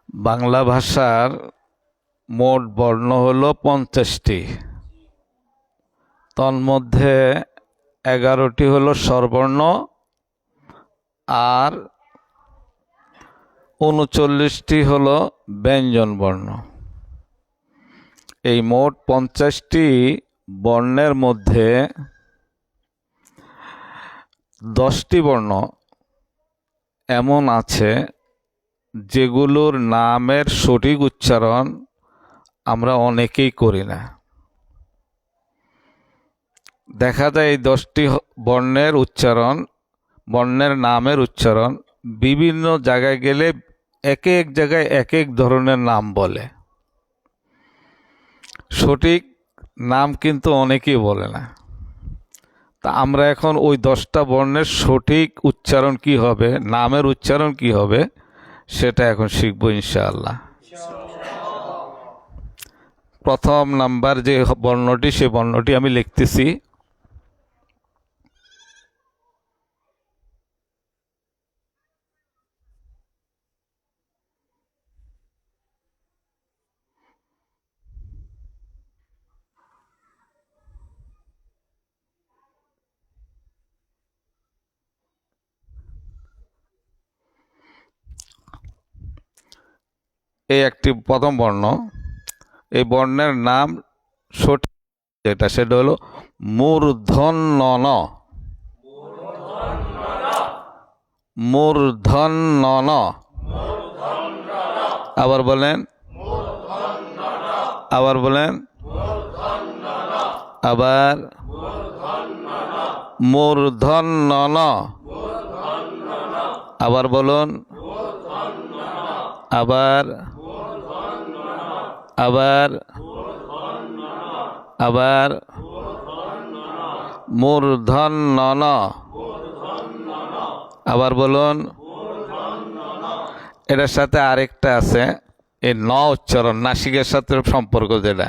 বাংলা ভাষার মোট বর্ণ হলো 50টি। তন্মধ্যে 11টি হলো স্বরবর্ণ আর 39টি হলো ব্যঞ্জনবর্ণ। এই মোট 50টি বর্ণের মধ্যে 10টি বর্ণ এমন আছে যেগুলোর নামের সঠিক উচ্চারণ আমরা অনেকেই করি না। দেখা যায় এই 10টি বর্ণের উচ্চারণ, বর্ণের নামের উচ্চারণ বিভিন্ন জায়গায় গেলে এক এক জায়গায় এক এক ধরনের নাম বলে। সঠিক নাম কিন্তু অনেকেই বলে না। তা আমরা এখন ওই 10টা বর্ণের সঠিক উচ্চারণ কি হবে, নামের উচ্চারণ কি হবে, সেটা এখন শিখবো ইনশাআল্লাহ। প্রথম নাম্বার যে বর্ণটি, সে বর্ণটি আমি লিখতেছি। এই একটি প্রথম বর্ণ। এই বর্ণের নাম সঠিক যেটা, সেটা হলো মূর্ধন্য ন। মূর্ধন্য ন। আবার বলেন, আবার বলেন, আবার মূর্ধন্য ন। আবার বলুন, আবার, আবার, আবার মূর্ধন্য ন। আবার বলুন। এটার সাথে আরেকটা আছে, এই ন উচ্চারণ নাসিকার সাথে সম্পর্ক, যেটা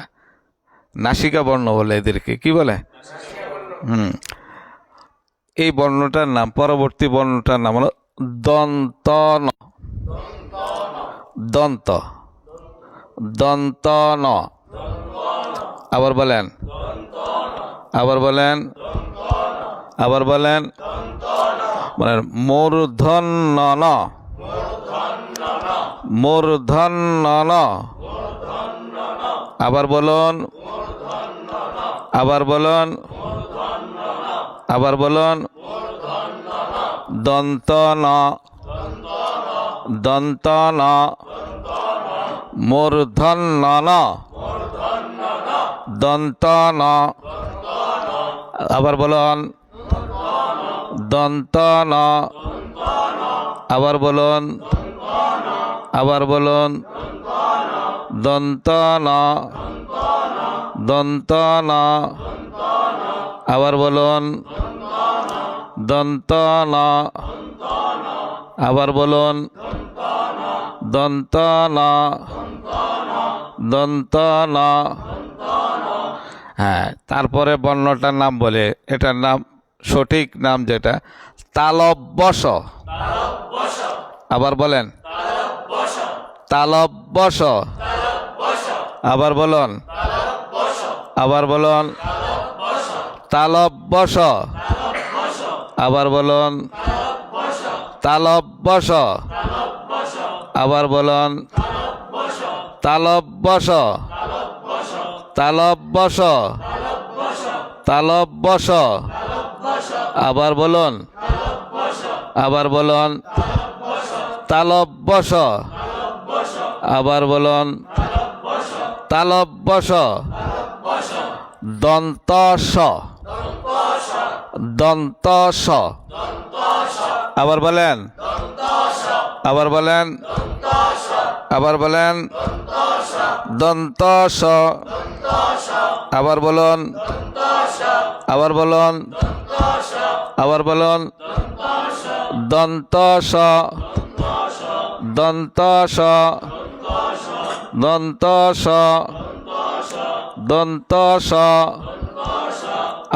নাসিকা বর্ণ বলে, এদেরকে কি বলে? এই বর্ণটার নাম, পরবর্তী বর্ণটার নাম হলো দন্ত ন। দন্ত, দন্ত ন। আবার বলেন, আবার বলেন, আবার বলেন, মানে মূর্ধন্য ন। মূর্ধন্য ন। আবার বলুন, আবার বলুন, আবার বলুন, দন্ত ন। দন্ত ন। মূর্ধন্য ন। দন্ত ন। আবার বলুন, দন্ত ন। আবার বলুন, আবার বলুন, দন্ত ন। দন্ত ন। আবার বলুন, দন্ত ন। আবার বলুন, দন্ত ন। দন্ত ন। হ্যাঁ, তারপরে বর্ণটার নাম বলে, এটার নাম সঠিক নাম যেটা, তালব্যশ। আবার বলেন, তালব্যশ। আবার বলুন, আবার বলুন, তালব্যশ। আবার বলুন, তালব্যশ। আবার বলুন, তালব্যশ। তালব্যশ। তালব্যশ। আবার বলুন, আবার বলুন, তালব্যশ। আবার বলুন, তালব্যশ। দন্ত স। দন্ত স। আবার বলেন, আবার বলেন, আবার বলেন, দন্ত স। আবার বলুন, আবার বলুন, আবার বলুন, দন্ত স। দন্ত স। দন্ত স। দন্ত স।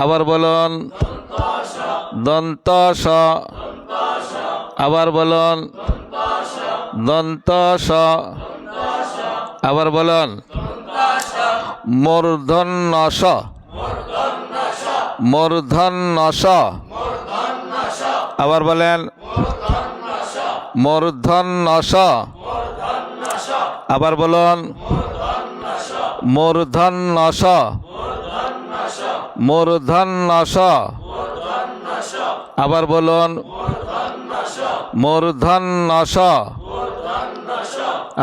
আবার বলুন, দন্ত স। আবার বলুন, দন্ত স। আবার বলুন মূর্ধন্য স, মূর্ধন্য স, আবার বলেন মূর্ধন্য স, আবার বলুন মূর্ধন্য স, মূর্ধন্য স, আবার বলুন মূর্ধন্য স,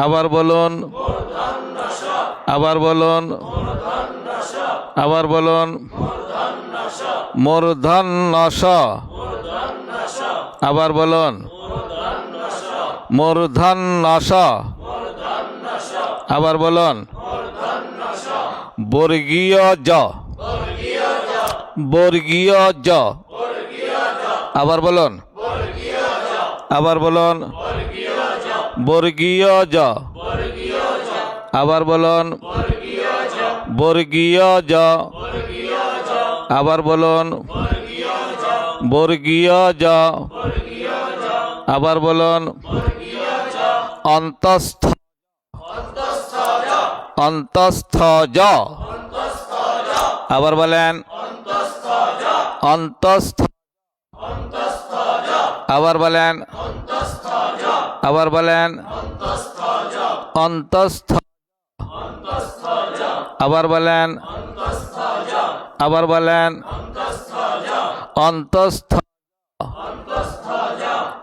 আবার বলুন, আবার বলুন, আবার বলুন মূর্ধন্য স, আবার বলুন মূর্ধন্য স, আবার বলুন বর্গীয় জ, বর্গীয় জ, আবার বলুন, আবার বলুন বর্গীয় জ, আবার বলুন বর্গীয় জ, আবার বলুন বর্গীয় জ, আবার বলুন অন্তস্থ, অন্তস্থ জ, আবার বলেন অন্তস্থ, আবার বলেন, আবার বলেন অন্তস্থ, আবার বলেন, আবার বলেন অন্তস্থ,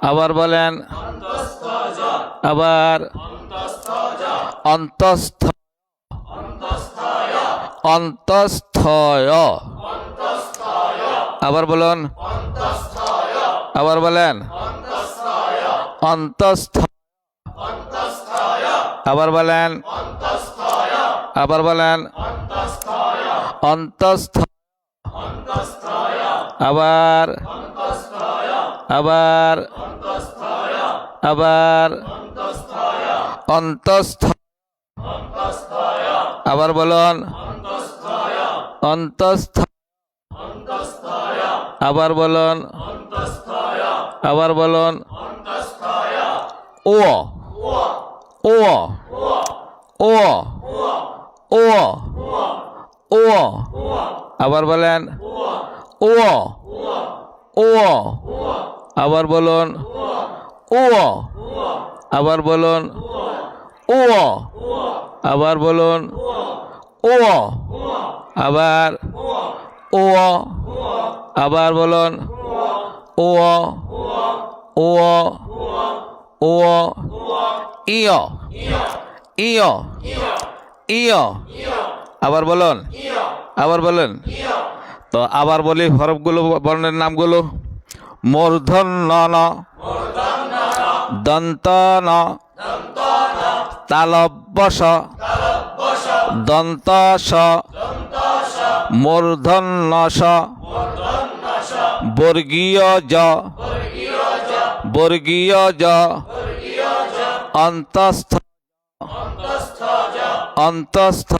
আবার বলেন, আবার অন্তস্থ, অন্তস্থয়, আবার বলুন, আবার বলেন অন্তস্থ, আবার বলেন, আবার বলেন অন্তস্থ, আবার, আবার, আবার অন্তস্থ, আবার বলুন অন্তস্থ, আবার বলুন, আবার বলুন ও, ও, ও, ও, ও, আবার বলেন ও, ও, আবার বলুন ও, আবার বলুন ও, আবার বলুন ও, আবার ও, আবার বলুন ও, ও, ও, ইয়, ইয়, ইয়, আবার বলুন, আবার বলুন। তো আবার বলি হরফগুলো, বর্ণের নামগুলো মূর্ধন্য ন, দন্ত ন, তালব্য স, দন্ত স, মূর্ধন্য স, বর্গীয় জ, বর্গীয় জ, অন্তস্থ, অন্তস্থ,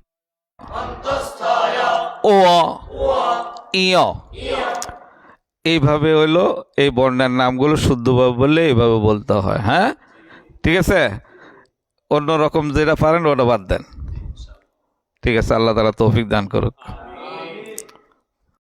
ও, ইয়। এইভাবে হইলো এই বর্ণের নামগুলো শুদ্ধভাবে বললে এইভাবে বলতে হয়। হ্যাঁ, ঠিক আছে। অন্য রকম যেটা পারেন ওটা বাদ দেন। ঠিক আছে, আল্লাহ তাআলা তৌফিক দান করুক।